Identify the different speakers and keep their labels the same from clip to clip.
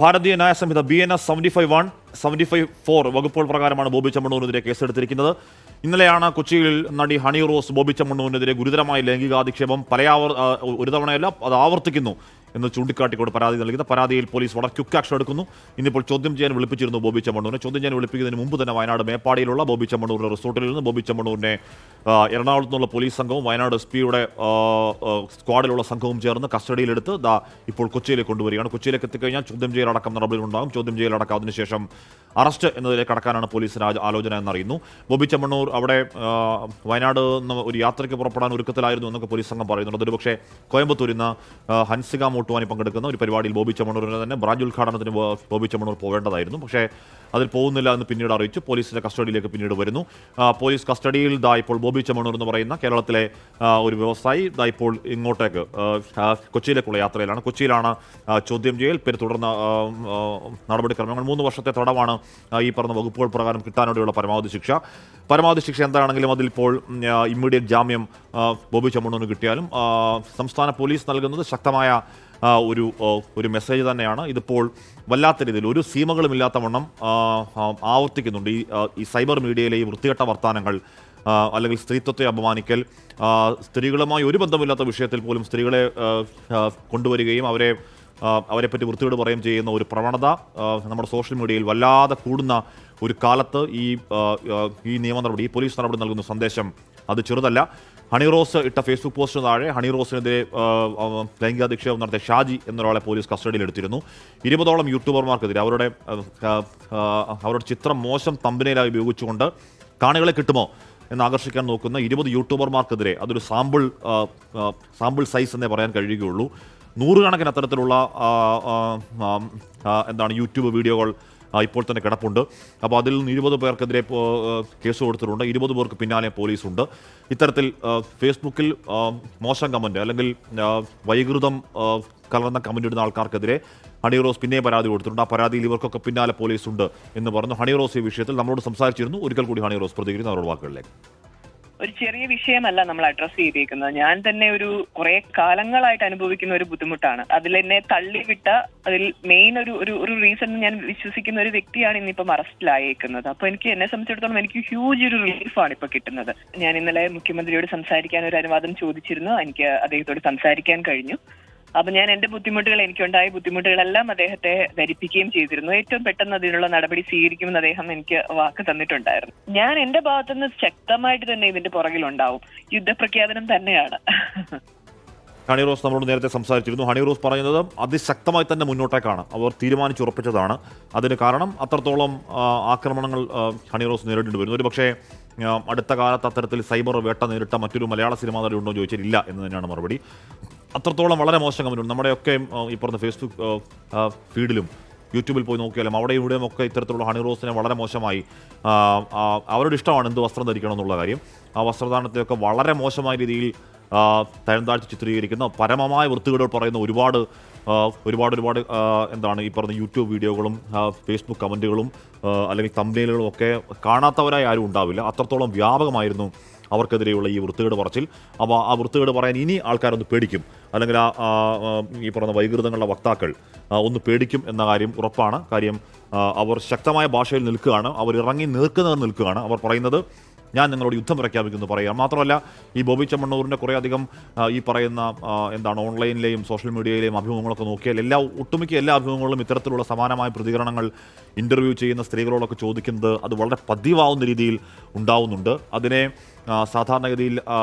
Speaker 1: ഭാരതീയ ന്യായ സംഹിത BNS 75(1) 75(4) വകുപ്പുകൾ പ്രകാരമാണ് ബോബി ചെമ്മണ്ണൂരിനെതിരെ കേസെടുത്തിരിക്കുന്നത്. ഇന്നലെയാണ് കൊച്ചിയിൽ നടി ഹണി റോസ് ബോബി ചെമ്മണ്ണൂരിനെതിരെ ഗുരുതരമായ ലൈംഗികാധിക്ഷേപം ഒരു തവണയല്ല അത് ആവർത്തിക്കുന്നു എന്ന് ചൂണ്ടിക്കാട്ടിക്കൊണ്ട് പരാതി നൽകിയത്. പരാതിയിൽ പോലീസ് വളരെ ക്വിക്ക് ആക്ഷൻ എടുക്കുന്നു. ഇന്നിപ്പോൾ ചോദ്യം ചെയ്യാൻ വിളിപ്പിച്ചിരുന്നു ബോബി ചെമ്മണ്ണൂരിനെ. ചോദ്യം ചെയ്യാൻ വിളിപ്പിക്കുന്നതിന് മുമ്പ് തന്നെ വയനാട് മേപ്പാടിയിലുള്ള ബോബി ചെമ്മണ്ണൂരിന്റെ റിസോർട്ടിൽ നിന്ന് ബോബി ചെമ്മണ്ണൂരിനെ എറണാകുളത്തു നിന്നുള്ള പോലീസ് സംഘവും വയനാട് SP-യുടെ സ്ക്വാഡിലുള്ള സംഘവും ചേർന്ന് കസ്റ്റഡിയിലെടുത്ത് ഇപ്പോൾ കൊച്ചിയിലേക്ക് കൊണ്ടുവരികയാണ്. കൊച്ചിയിലേക്ക് എത്തിക്കഴിഞ്ഞാൽ ചോദ്യം ചെയ്യലടക്കം നടപടികളുണ്ടാകും. ചോദ്യം ചെയ്യലടക്കം അതിനുശേഷം അറസ്റ്റ് എന്നതിലേക്ക് കടക്കാനാണ് പോലീസിന് ആലോചന എന്നറിയുന്നു. ബോബി ചെമ്മണ്ണൂർ അവിടെ വയനാട് ഒരു യാത്രയ്ക്ക് പുറപ്പെടാൻ ഒരുക്കത്തിലായിരുന്നു എന്നൊക്കെ പോലീസ് സംഘം പറയുന്നുണ്ട്. അതൊരു പക്ഷേ കോയമ്പത്തൂരിൽ നിന്ന് ഹൻസിക മോട്ടുവാനി പങ്കെടുക്കുന്ന ഒരു പരിപാടിയിൽ ബോബി ചെമ്മണ്ണൂരിന് തന്നെ ബ്രാഞ്ച് ഉദ്ഘാടനത്തിന് ബോബി ചെമ്മണ്ണൂർ പോകേണ്ടതായിരുന്നു. പക്ഷേ അതിൽ പോകുന്നില്ല എന്ന് പിന്നീട് അറിയിച്ചു. പോലീസിന്റെ കസ്റ്റഡിയിലേക്ക് പിന്നീട് വരുന്നു. പോലീസ് കസ്റ്റഡിയിൽ ഇപ്പോൾ ബോബി ചെമ്മണ്ണൂർ എന്ന് പറയുന്ന കേരളത്തിലെ ഒരു വ്യവസായി ഇപ്പോൾ ഇങ്ങോട്ടേക്ക് കൊച്ചിയിലേക്കുള്ള യാത്രയിലാണ്. കൊച്ചിയിലാണ് ചോദ്യം ചെയ്യൽ, പിന്നെ തുടർന്ന് നടപടിക്രമങ്ങൾ. 3 വർഷത്തെ തടവാണ് ഈ പറഞ്ഞ വകുപ്പുകൾ പ്രകാരം കിട്ടാനോടെയുള്ള പരമാവധി ശിക്ഷ. പരമാവധി ശിക്ഷ എന്താണെങ്കിലും അതിലിപ്പോൾ ഇമ്മീഡിയറ്റ് ജാമ്യം ബോബി ചെമ്മണ്ണൂരിന് കിട്ടിയാലും സംസ്ഥാന പോലീസ് നൽകുന്നത് ശക്തമായ ഒരു മെസ്സേജ് തന്നെയാണ്. ഇതിപ്പോൾ വല്ലാത്ത രീതിയിൽ ഒരു സീമകളുമില്ലാത്ത വണ്ണം ആവർത്തിക്കുന്നുണ്ട്. ഈ സൈബർ മീഡിയയിലെ ഈ വൃത്തികെട്ട വർത്താനങ്ങൾ, അല്ലെങ്കിൽ സ്ത്രീത്വത്തെ അപമാനിക്കൽ, സ്ത്രീകളുമായി ഒരു ബന്ധമില്ലാത്ത വിഷയത്തിൽ പോലും സ്ത്രീകളെ കൊണ്ടുവരികയും അവരെപ്പറ്റി വൃത്തികേട് പറയുകയും ചെയ്യുന്ന ഒരു പ്രവണത നമ്മുടെ സോഷ്യൽ മീഡിയയിൽ വല്ലാതെ കൂടുന്ന ഒരു കാലത്ത് ഈ നിയമ നടപടി, ഈ പോലീസ് നടപടി നൽകുന്ന സന്ദേശം അത് ചെറുതല്ല. ഹണി റോസ് ഇട്ട ഫേസ്ബുക്ക് പോസ്റ്റിന് താഴെ ഹണി റോസിനെതിരെ ലൈംഗികാധിക്ഷേപം നടത്തിയ ഷാജി എന്നൊരാളെ പോലീസ് കസ്റ്റഡിയിലെടുത്തിരുന്നു. 20ഓളം യൂട്യൂബർമാർക്കെതിരെ അവരുടെ ചിത്രം മോശം തമ്പനയിലായി ഉപയോഗിച്ചുകൊണ്ട് കാണികളെ കിട്ടുമോ എന്ന് ആകർഷിക്കാൻ നോക്കുന്ന 20 യൂട്യൂബർമാർക്കെതിരെ അതൊരു സാമ്പിൾ സൈസ് എന്നേ പറയാൻ കഴിയുകയുള്ളൂ. 100 കണക്കിന് അത്തരത്തിലുള്ള യൂട്യൂബ് വീഡിയോകൾ ഇപ്പോൾ തന്നെ കിടപ്പുണ്ട്. അപ്പോൾ അതിൽ 20 പേർക്കെതിരെ കേസ് കൊടുത്തിട്ടുണ്ട്. 20 പേർക്ക് പിന്നാലെ പോലീസുണ്ട്. ഇത്തരത്തിൽ ഫേസ്ബുക്കിൽ മോശം കമൻറ്റ് അല്ലെങ്കിൽ വൈകൃതം കലർന്ന കമൻറ്റ് ഇടുന്ന ആൾക്കാർക്കെതിരെ ഹണി റോസ് പിന്നെയും പരാതി കൊടുത്തിട്ടുണ്ട്. ആ പരാതിയിൽ ഇവർക്കൊക്കെ പിന്നാലെ പോലീസുണ്ട് എന്ന് പറഞ്ഞു. ഹണി റോസ് ഈ വിഷയത്തിൽ നമ്മളോട് സംസാരിച്ചിരുന്നു. ഒരിക്കൽ കൂടി ഹണി റോസ് പ്രതികരിക്കുന്ന അവരുടെ വാക്കുകളിലേക്ക്.
Speaker 2: ഒരു ചെറിയ വിഷയമല്ല നമ്മൾ അഡ്രസ് ചെയ്തേക്കുന്നത്. ഞാൻ തന്നെ കുറെ കാലങ്ങളായിട്ട് അനുഭവിക്കുന്ന ഒരു ബുദ്ധിമുട്ടാണ്. അതിൽ എന്നെ തള്ളിവിട്ട അതിൽ മെയിൻ ഒരു റീസൺ ഞാൻ വിശ്വസിക്കുന്ന ഒരു വ്യക്തിയാണ് ഇന്നിപ്പം അറസ്റ്റിലായേക്കുന്നത്. അപ്പൊ എന്നെ സംബന്ധിച്ചിടത്തോളം എനിക്ക് ഹ്യൂജ് ഒരു റിലീഫാണ് ഇപ്പൊ കിട്ടുന്നത്. ഞാൻ ഇന്നലെ മുഖ്യമന്ത്രിയോട് സംസാരിക്കാൻ ഒരു അനുവാദം ചോദിച്ചിരുന്നു. എനിക്ക് അദ്ദേഹത്തോട് സംസാരിക്കാൻ കഴിഞ്ഞു. അപ്പൊ ഞാൻ എന്റെ എനിക്കുണ്ടായ ബുദ്ധിമുട്ടുകളെല്ലാം അദ്ദേഹത്തെ ധരിപ്പിക്കുകയും ചെയ്തിരുന്നു. ഏറ്റവും പെട്ടെന്ന് അതിനുള്ള നടപടി സ്വീകരിക്കുമെന്ന് അദ്ദേഹം എനിക്ക് വാക്ക് തന്നിട്ടുണ്ടായിരുന്നു. ഞാൻ എന്റെ ഭാഗത്തുനിന്ന് ശക്തമായിട്ട് തന്നെ ഇതിന്റെ പുറകിലുണ്ടാവും. യുദ്ധപ്രഖ്യാപനം തന്നെയാണ്.
Speaker 1: ഹണി റോസ് നമ്മളോട് നേരത്തെ സംസാരിച്ചിരുന്നു. ഹണി റോസ് പറയുന്നത് അതിശക്തമായി തന്നെ മുന്നോട്ടേക്കാണ് അവർ തീരുമാനിച്ചുറപ്പിച്ചതാണ്. അതിന് കാരണം അത്രത്തോളം ആക്രമണങ്ങൾ ഹണി റോസ് നേരിടേണ്ടി വരുന്നു. ഒരു പക്ഷേ അടുത്ത കാലത്ത് അത്തരത്തിൽ സൈബർ വേട്ട നേരിട്ട മറ്റൊരു മലയാള സിനിമാ നടി ഉണ്ടോ എന്ന് ചോദിച്ചാൽ ഇല്ല എന്ന് തന്നെയാണ് മറുപടി. അത്രത്തോളം വളരെ മോശം കമൻറ്റുണ്ട്. നമ്മുടെയൊക്കെ ഈ പറഞ്ഞ ഫേസ്ബുക്ക് ഫീഡിലും യൂട്യൂബിൽ പോയി നോക്കിയാലും അവിടെ ഇവിടെയും ഒക്കെ ഇത്തരത്തിലുള്ള ഹണി റോസിനെ വളരെ മോശമായി അവരുടെ ഇഷ്ടമാണ് എന്ത് വസ്ത്രം ധരിക്കണം എന്നുള്ള കാര്യം. ആ വസ്ത്രധാരണത്തെയൊക്കെ വളരെ മോശമായ രീതിയിൽ തരം താഴ്ത്തി ചിത്രീകരിക്കുന്ന പരമമായ വൃത്തികേടുകൾ പറയുന്ന ഒരുപാട് ഈ പറഞ്ഞ യൂട്യൂബ് വീഡിയോകളും ഫേസ്ബുക്ക് കമൻറ്റുകളും അല്ലെങ്കിൽ തംബ്നെയിലുകളും ഒക്കെ കാണാത്തവരായി ആരും ഉണ്ടാവില്ല. അത്രത്തോളം വ്യാപകമായിരുന്നു അവർക്കെതിരെയുള്ള ഈ വൃത്തികേട് പറച്ചിൽ. അപ്പോൾ ആ വൃത്തികേട് പറയാൻ ഇനി ആൾക്കാരൊന്ന് പേടിക്കും, അല്ലെങ്കിൽ ഈ പറഞ്ഞ വൈകൃതങ്ങളുടെ വക്താക്കൾ ഒന്ന് പേടിക്കും എന്ന കാര്യം ഉറപ്പാണ്. കാര്യം അവർ ശക്തമായ ഭാഷയിൽ നിൽക്കുകയാണ്, അവർ ഇറങ്ങി നേർക്കുനേർ നിൽക്കുകയാണ്. അവർ പറയുന്നത് ഞാൻ നിങ്ങളോട് യുദ്ധം പ്രഖ്യാപിക്കുന്നു പറയുക. മാത്രമല്ല ഈ ബോബി ചെമ്മണ്ണൂരിൻ്റെ കുറേയധികം ഈ പറയുന്ന ഓൺലൈനിലെയും സോഷ്യൽ മീഡിയയിലെയും അഭിമുഖങ്ങളൊക്കെ നോക്കിയാൽ ഒട്ടുമിക്ക എല്ലാ അഭിമുഖങ്ങളിലും ഇത്തരത്തിലുള്ള സമാനമായ പ്രതികരണങ്ങൾ ഇൻ്റർവ്യൂ ചെയ്യുന്ന സ്ത്രീകളോടൊക്കെ ചോദിക്കുന്നത് അത് വളരെ പതിവാവുന്ന രീതിയിൽ ഉണ്ടാവുന്നുണ്ട്. അതിനെ സാധാരണഗതിയിൽ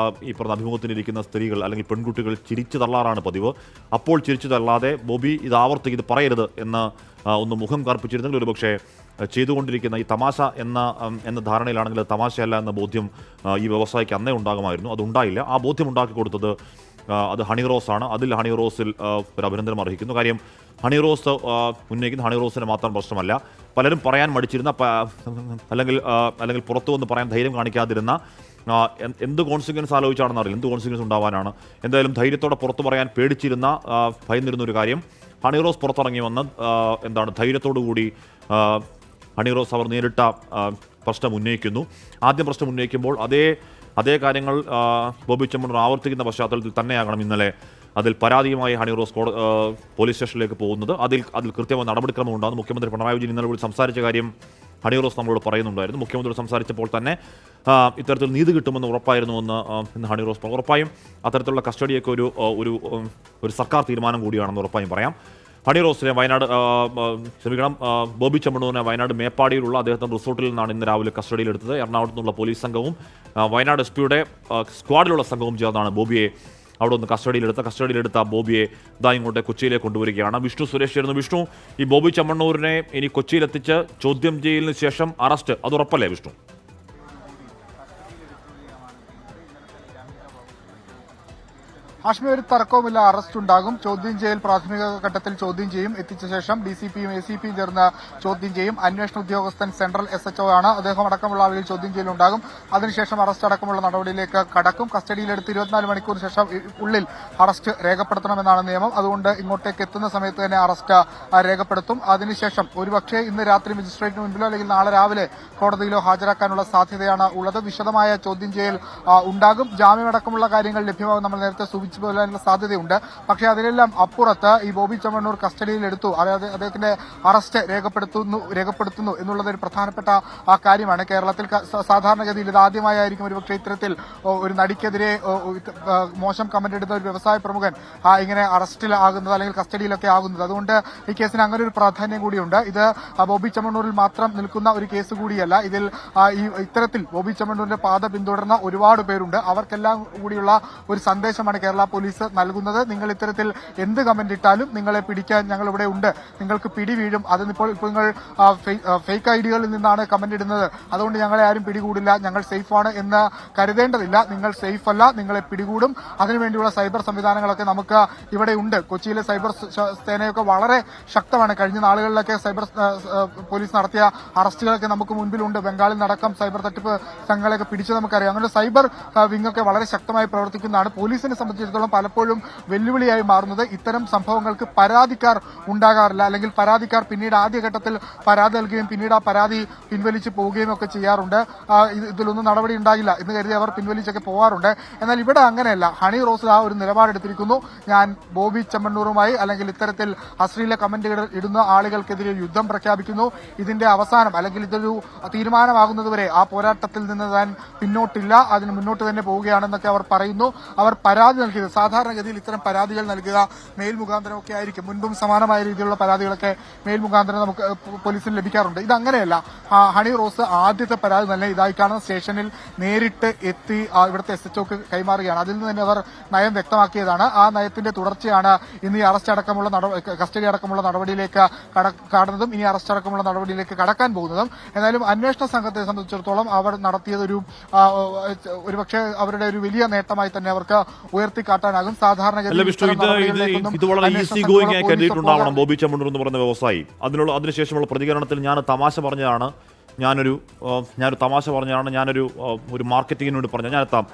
Speaker 1: ഈ പറഞ്ഞ അഭിമുഖത്തിനിരിക്കുന്ന സ്ത്രീകൾ അല്ലെങ്കിൽ പെൺകുട്ടികൾ ചിരിച്ചു തള്ളാറാണ് പതിവ്. അപ്പോൾ ചിരിച്ചു തള്ളാതെ ബോബി ഇത് പറയരുത് എന്ന് ഒന്ന് മുഖം കറുപ്പിച്ചിരുന്നെങ്കിൽ ഒരുപക്ഷെ ചെയ്തുകൊണ്ടിരിക്കുന്ന ഈ തമാശ എന്ന ധാരണയിലാണെങ്കിൽ അത് തമാശയല്ല എന്ന ബോധ്യം ഈ വ്യവസായിക്ക് അന്നേ ഉണ്ടാകുമായിരുന്നു. അതുണ്ടായില്ല. ആ ബോധ്യം ഉണ്ടാക്കി കൊടുത്തത് അത് ഹണി റോസാണ്. അതിൽ ഹണി റോസിൽ ഒരു അഭിനന്ദനം അർഹിക്കുന്നു. കാര്യം ഹണി റോസ് ഉന്നയിക്കുന്ന ഹണി റോസിന് മാത്രം പ്രശ്നമല്ല, പലരും പറയാൻ മടിച്ചിരുന്ന അല്ലെങ്കിൽ പുറത്തു വന്ന് പറയാൻ ധൈര്യം കാണിക്കാതിരുന്ന എന്ത് കോൺസിക്വൻസ് ആലോചിച്ചാണെന്ന് അറിയില്ല, എന്ത് കോൺസിക്വൻസ് ഉണ്ടാവാനാണ്. എന്തായാലും ധൈര്യത്തോടെ പുറത്തു പറയാൻ ഭയന്നിരുന്ന ഒരു കാര്യം ഹണി റോസ് പുറത്തിറങ്ങി വന്ന് ധൈര്യത്തോടു കൂടി ഹണി റോസ് അവർ നേരിട്ട പ്രശ്നം ഉന്നയിക്കുന്നു. ആദ്യം പ്രശ്നം ഉന്നയിക്കുമ്പോൾ അതേ കാര്യങ്ങൾ ബോബി ചെമ്മണ്ണൂർ ആവർത്തിക്കുന്ന പശ്ചാത്തലത്തിൽ തന്നെയാകണം ഇന്നലെ അതിൽ പരാതിയുമായി ഹണി റോസ് പോലീസ് സ്റ്റേഷനിലേക്ക് പോകുന്നത്. അതിൽ കൃത്യമായ നടപടിക്രമം ഉണ്ടാകുന്നു. മുഖ്യമന്ത്രി പിണറായി വിജയൻ ഇന്നലെ വിളിച്ച് സംസാരിച്ച കാര്യം ഹണി റോസ് നമ്മളോട് പറയുന്നുണ്ടായിരുന്നു. മുഖ്യമന്ത്രി സംസാരിച്ചപ്പോൾ തന്നെ ഇത്തരത്തിൽ നീതി കിട്ടുമെന്ന് ഉറപ്പായിരുന്നുവെന്ന് ഇന്ന് ഹണി റോസ് ഉറപ്പായും അത്തരത്തിലുള്ള കസ്റ്റഡിയൊക്കെ ഒരു സർക്കാർ തീരുമാനം കൂടിയാണെന്ന് ഉറപ്പായും പറയാം. ഹണി റോസിനെ വയനാട് ബോബി ചെമ്മണ്ണൂരിനെ വയനാട് മേപ്പാടിയിലുള്ള അദ്ദേഹത്തിൻ്റെ റിസോർട്ടിൽ നിന്നാണ് ഇന്ന് രാവിലെ കസ്റ്റഡിയിലെടുത്തത്. എറണാകുളത്ത് നിന്നുള്ള പോലീസ് സംഘവും വയനാട് SP സ്ക്വാഡിലുള്ള സംഘവും ചേർന്നാണ് ബോബിയെ അവിടെ നിന്ന് കസ്റ്റഡിയിലെടുത്ത ബോബിയെ ഇതാ ഇങ്ങോട്ട് കൊച്ചിയിലേക്ക് കൊണ്ടുവരികയാണ്. വിഷ്ണു സുരേഷ് ചേരുന്നു. വിഷ്ണു, ഈ ബോബി ചെമ്മണ്ണൂരിനെ ഇനി കൊച്ചിയിലെത്തിച്ച് ചോദ്യം ചെയ്യലിന് ശേഷം അറസ്റ്റ്, അത് ഉറപ്പല്ലേ വിഷ്ണു?
Speaker 3: ഹാഷ്മി, ഒരു തർക്കവുമില്ല, അറസ്റ്റ് ഉണ്ടാകും. ചോദ്യം ചെയ്യൽ പ്രാഥമിക ഘട്ടത്തിൽ ചോദ്യം ചെയ്യും. എത്തിച്ച ശേഷം DCPയും ACPയും ചേർന്ന് ചോദ്യം ചെയ്യും. അന്വേഷണ ഉദ്യോഗസ്ഥൻ സെൻട്രൽ SHO ആണ്. അദ്ദേഹം അടക്കമുള്ള ആളുകൾ ചോദ്യം ചെയ്യലുണ്ടാകും. അതിനുശേഷം അറസ്റ്റ് അടക്കമുള്ള നടപടിയിലേക്ക് കടക്കും. കസ്റ്റഡിയിലെടുത്ത് 24 മണിക്കൂർ ശേഷം ഉള്ളിൽ അറസ്റ്റ് രേഖപ്പെടുത്തണമെന്നാണ് നിയമം. അതുകൊണ്ട് ഇങ്ങോട്ടേക്ക് എത്തുന്ന സമയത്ത് തന്നെ അറസ്റ്റ് രേഖപ്പെടുത്തും. അതിനുശേഷം ഒരുപക്ഷെ ഇന്ന് രാത്രി മജിസ്ട്രേറ്റിന് മുൻപിലോ അല്ലെങ്കിൽ നാളെ രാവിലെ കോടതിയിലോ ഹാജരാക്കാനുള്ള സാധ്യതയാണ് ഉള്ളത്. വിശദമായ ചോദ്യം ചെയ്യൽ ഉണ്ടാകും. ജാമ്യമടക്കമുള്ള കാര്യങ്ങൾ ലഭ്യമാകും. നമ്മൾ നേരത്തെ പോലാനുള്ള സാധ്യതയുണ്ട്. പക്ഷേ അതിനെല്ലാം അപ്പുറത്ത് ഈ ബോബി ചെമ്മണ്ണൂർ കസ്റ്റഡിയിലെടുത്തു, അതായത് അദ്ദേഹത്തിന്റെ അറസ്റ്റ് രേഖപ്പെടുത്തുന്നു എന്നുള്ളത് ഒരു പ്രധാനപ്പെട്ട കാര്യമാണ്. കേരളത്തിൽ സാധാരണഗതിയിൽ ഇത് ആദ്യമായിരിക്കും ഒരുപക്ഷെ ഇത്തരത്തിൽ ഒരു നടിക്കെതിരെ മോശം കമന്റ് എടുത്ത ഒരു വ്യവസായ പ്രമുഖൻ ഇങ്ങനെ അറസ്റ്റിലാകുന്നത് അല്ലെങ്കിൽ കസ്റ്റഡിയിലൊക്കെ ആകുന്നത്. അതുകൊണ്ട് ഈ കേസിന് അങ്ങനെ ഒരു പ്രാധാന്യം കൂടിയുണ്ട്. ഇത് ബോബി ചെമ്മണ്ണൂരിൽ മാത്രം നിൽക്കുന്ന ഒരു കേസ് കൂടിയല്ല. ഇതിൽ ഇത്തരത്തിൽ ബോബി ചെമ്മണ്ണൂരിന്റെ പാത പിന്തുടർന്ന ഒരുപാട് പേരുണ്ട്. അവർക്കെല്ലാം കൂടിയുള്ള ഒരു സന്ദേശമാണ് കേരള പോലീസ് നൽകുന്നത്. നിങ്ങൾ ഇത്തരത്തിൽ എന്ത് കമന്റ് ഇട്ടാലും നിങ്ങളെ പിടിക്കാൻ ഞങ്ങൾ ഇവിടെ ഉണ്ട്, നിങ്ങൾക്ക് പിടി വീഴും. അതിപ്പോൾ നിങ്ങൾ ഫേക്ക് ഐഡികളിൽ നിന്നാണ് കമന്റ് ഇടുന്നത്, അതുകൊണ്ട് ഞങ്ങളെ ആരും പിടികൂടില്ല, ഞങ്ങൾ സേഫാണ് എന്ന് കരുതേണ്ടതില്ല. നിങ്ങൾ സേഫ് അല്ല, നിങ്ങളെ പിടികൂടും. അതിനുവേണ്ടിയുള്ള സൈബർ സംവിധാനങ്ങളൊക്കെ നമുക്ക് ഇവിടെ ഉണ്ട്. കൊച്ചിയിലെ സൈബർ സേനയൊക്കെ വളരെ ശക്തമാണ്. കഴിഞ്ഞ നാളുകളിലൊക്കെ സൈബർ പോലീസ് നടത്തിയ അറസ്റ്റുകളൊക്കെ നമുക്ക് മുൻപിലുണ്ട്. ബംഗാളിൽ നടക്കം സൈബർ തട്ടിപ്പ് സംഘങ്ങളെയൊക്കെ പിടിച്ച് നമുക്കറിയാം. അങ്ങനെ സൈബർ വിങ്ങൊക്കെ വളരെ ശക്തമായി പ്രവർത്തിക്കുന്നതാണ്. പോലീസിനെ സംബന്ധിച്ചിടത്തോളം പലപ്പോഴും വെല്ലുവിളിയായി മാറുന്നത് ഇത്തരം സംഭവങ്ങൾക്ക് പരാതിക്കാർ ഉണ്ടാകാറില്ല, അല്ലെങ്കിൽ പരാതിക്കാർ പിന്നീട് ആദ്യഘട്ടത്തിൽ പരാതി നൽകുകയും പിന്നീട് ആ പരാതി പിൻവലിച്ച് പോവുകയും ഒക്കെ ചെയ്യാറുണ്ട്. ഇതിലൊന്നും നടപടി ഉണ്ടാകില്ല എന്ന് കരുതി അവർ പിൻവലിച്ചൊക്കെ പോകാറുണ്ട്. എന്നാൽ ഇവിടെ അങ്ങനെയല്ല. ഹണി റോസ് ആ ഒരു നിലപാടെടുത്തിരിക്കുന്നു. ഞാൻ ബോബി ചെമ്മണ്ണൂറുമായി അല്ലെങ്കിൽ ഇത്തരത്തിൽ അശ്ലീല കമന്റുകൾ ഇടുന്ന ആളുകൾക്കെതിരെ യുദ്ധം പ്രഖ്യാപിക്കുന്നു. ഇതിന്റെ അവസാനം അല്ലെങ്കിൽ ഇതൊരു തീരുമാനമാകുന്നതുവരെ ആ പോരാട്ടത്തിൽ നിന്ന് താൻ പിന്നോട്ടില്ല, അതിന് മുന്നോട്ട് തന്നെ പോവുകയാണെന്നൊക്കെ അവർ പറയുന്നു. അവർ പരാതി നൽകിയത് സാധാരണഗതിയിൽ ഇത്തരം പരാതികൾ നൽകുക മെയിൽ മുഖാന്തരമൊക്കെ ആയിരിക്കും. മുൻപും സമാനമായ രീതിയിലുള്ള പരാതികളൊക്കെ മെയിൽ മുഖാന്തരം നമുക്ക് പോലീസിന് ലഭിക്കാറുണ്ട്. ഇതങ്ങനെയല്ല. ഹണി റോസ് ആദ്യത്തെ പരാതി തന്നെ ഇതായി കാണുന്ന സ്റ്റേഷനിൽ നേരിട്ട് എത്തി ഇവിടുത്തെ SHOക്ക് കൈമാറുകയാണ്. അതിൽ നിന്ന് തന്നെ അവർ നയം വ്യക്തമാക്കിയതാണ്. ആ നയത്തിന്റെ തുടർച്ചയാണ് ഇന്ന് ഈ അറസ്റ്റ് അടക്കമുള്ള കസ്റ്റഡി അടക്കമുള്ള നടപടിയിലേക്ക് കടന്നതും ഇനി അറസ്റ്റ് അടക്കമുള്ള നടപടിയിലേക്ക് കടക്കാൻ പോകുന്നതും. എന്നാലും അന്വേഷണ സംഘത്തെ സംബന്ധിച്ചിടത്തോളം അവർ നടത്തിയത് ഒരുപക്ഷെ അവരുടെ ഒരു വലിയ നേട്ടമായി തന്നെ അവർക്ക് ഉയർത്തിക്കാട്ടാനാകും. സാധാരണഗതിയിൽ
Speaker 1: ഇത് വളരെ ഈസി ഗോയിങ് ആയി കരുതിയിട്ടുണ്ടാവണം ബോബി ചെമ്മണ്ണൂർ എന്ന് പറയുന്ന വ്യവസായി. അതിനുശേഷമുള്ള പ്രതികരണത്തിൽ ഞാൻ തമാശ പറഞ്ഞതാണ്, ഞാനൊരു മാർക്കറ്റിങ്ങിന് വേണ്ടി പറഞ്ഞു, ഞാൻ എത്താം.